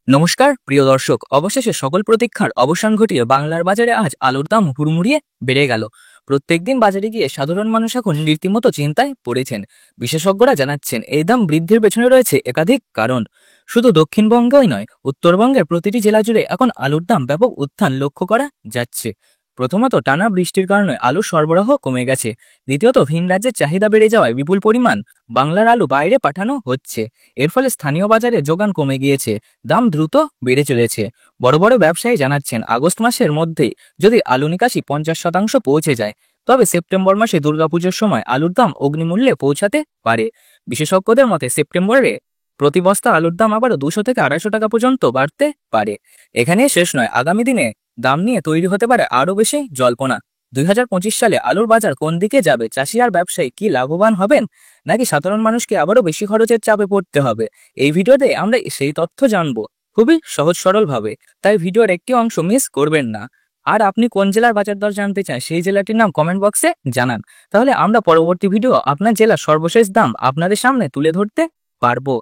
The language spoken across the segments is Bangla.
নমস্কার প্রিয় দর্শক, অবশেষে সকল প্রতীক্ষার অবসান ঘটিয়ে বাংলার বাজারে আজ আলুর দাম হুড়মুড়িয়ে বেড়ে গেল। প্রত্যেকদিন বাজারে গিয়ে সাধারণ মানুষ এখন রীতিমতো চিন্তায় পড়েছেন। বিশেষজ্ঞরা জানাচ্ছেন এই দাম বৃদ্ধির পেছনে রয়েছে একাধিক কারণ। শুধু দক্ষিণবঙ্গই নয়, উত্তরবঙ্গের প্রতিটি জেলা জুড়ে এখন আলুর দাম ব্যাপক উত্থান লক্ষ্য করা যাচ্ছে। প্রথমত, টানা বৃষ্টির কারণে আলুর সরবরাহ কমে গেছে। দ্বিতীয়ত, ভিন রাজ্যের চাহিদা বেড়ে যাওয়ায় বিপুল পরিমাণ বাংলার আলু বাইরে পাঠানো হচ্ছে। এর ফলে স্থানীয় বাজারে যোগান কমে গিয়েছে, দাম দ্রুত বেড়ে চলেছে। বড় বড় ব্যবসায়ী জানাচ্ছেন, আগস্ট মাসের মধ্যেই যদি আলু নিকাশি 50% পৌঁছে যায়, তবে সেপ্টেম্বর মাসে দুর্গাপুজোর সময় আলুর দাম অগ্নিমূল্যে পৌঁছাতে পারে। বিশেষজ্ঞদের মতে সেপ্টেম্বরে প্রতি বস্তা আলুর দাম আবারও 200 থেকে 250 টাকা পর্যন্ত বাড়তে পারে। এখানেই শেষ নয়, আগামী দিনে দাম নিয়ে তৈরি হতে পারে আরও বেশি জল্পনা। 2025 সালে আলুর বাজার কোন দিকে যাবে? চাষি আর ব্যবসায়ী কি লাভবান হবেন, নাকি সাধারণ মানুষকে আবারও বেশি খরচের চাপে পড়তে হবে? এই ভিডিওতে আমরা সেই তথ্য জানবো, খুবই সহজ সরল ভাবে। তাই ভিডিওর একটি অংশ মিস করবেন না। আর আপনি কোন জেলার বাজার দর জানতে চান, সেই জেলাটির নাম কমেন্ট বক্সে জানান। তাহলে আমরা পরবর্তী ভিডিও আপনার জেলার সর্বশেষ দাম আপনাদের সামনে তুলে ধরতে পারবো।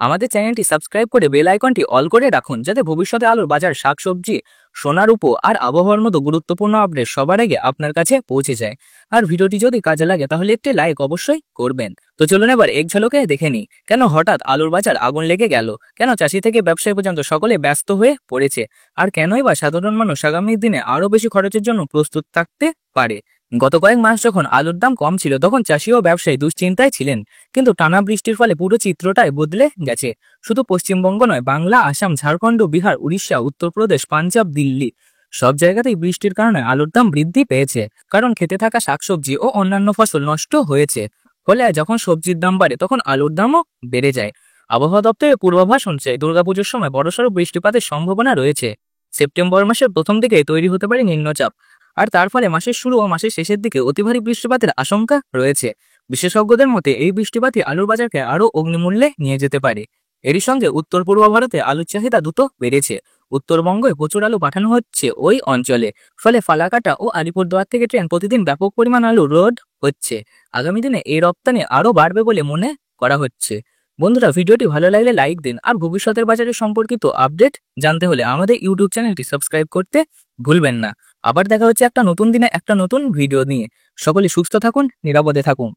আমাদের চ্যানেলটি সাবস্ক্রাইব করে বেল আইকনটি অল করে রাখুন, যাতে ভবিষ্যতে আলুর বাজার, শাকসবজি, সোনার উপর আর আবহাওয়ার মতো গুরুত্বপূর্ণ আপডেট সবার আগে আপনার কাছে পৌঁছে যায়। আর ভিডিওটি যদি কাজে লাগে তাহলে একটি লাইক অবশ্যই করবেন। তো চলুন এবার এক ঝলকে দেখে নিই, কেন হঠাৎ আলুর বাজার আগুন লেগে গেল, কেন চাষি থেকে ব্যবসায়ী পর্যন্ত সকলে ব্যস্ত হয়ে পড়েছে, আর কেনই বা সাধারণ মানুষ আগামী দিনে আরো বেশি খরচের জন্য প্রস্তুত থাকতে পারে। গত কয়েক মাস যখন আলুর দাম কম ছিল, তখন চাষি ও ব্যবসায়ী দুশ্চিন্তায় ছিলেন। কিন্তু টানা বৃষ্টির ফলে পুরো চিত্রটাই বদলে গেছে। শুধু পশ্চিমবঙ্গ নয়, বাংলা, আসাম, ঝাড়খণ্ড, বিহার, উড়িষ্যা, উত্তরপ্রদেশ, পাঞ্জাব, দিল্লি সব জায়গাতেই বৃষ্টির কারণে আলুর দাম বৃদ্ধি পেয়েছে। কারণ খেতে থাকা শাকসবজি ও অন্যান্য ফসল নষ্ট হয়েছে। ফলে যখন সবজির দাম বাড়ে, তখন আলুর দামও বেড়ে যায়। আবহাওয়া দপ্তরের পূর্বাভাস অনুযায়ী দুর্গাপুজোর সময় বড়সড় বৃষ্টিপাতের সম্ভাবনা রয়েছে। সেপ্টেম্বর মাসের প্রথম দিকে তৈরি হতে পারে নিম্নচাপ, আর তার ফলে মাসের শুরু ও মাসের শেষের দিকে অতি ভারী বৃষ্টিপাতের আশঙ্কা রয়েছে। বিশেষজ্ঞদের মতে এই বৃষ্টিপাতই আলুর বাজারকে আরও অগ্নিমূল্যে নিয়ে যেতে পারে। এরই সঙ্গে উত্তর পূর্ব ভারতে আলুর চাহিদা দ্রুত বেড়েছে। উত্তরবঙ্গে প্রচুর আলু পাঠানো হচ্ছে ওই অঞ্চলে। ফলে ফালাকাটা ও আলিপুরদুয়ার থেকে ট্রেন প্রতিদিন ব্যাপক পরিমাণ আলু লোড হচ্ছে। আগামী দিনে এই রপ্তানি আরও বাড়বে বলে মনে করা হচ্ছে। বন্ধুরা, ভিডিওটি ভালো লাগলে লাইক দিন, আর ভবিষ্যতের বাজারে সম্পর্কিত আপডেট জানতে হলে আমাদের ইউটিউব চ্যানেলটি সাবস্ক্রাইব করতে ভুলবেন না। আবার দেখা হচ্ছে একটা নতুন দিনে একটা নতুন ভিডিও নিয়ে। সকলে সুস্থ থাকুন, নিরাপদে থাকুন।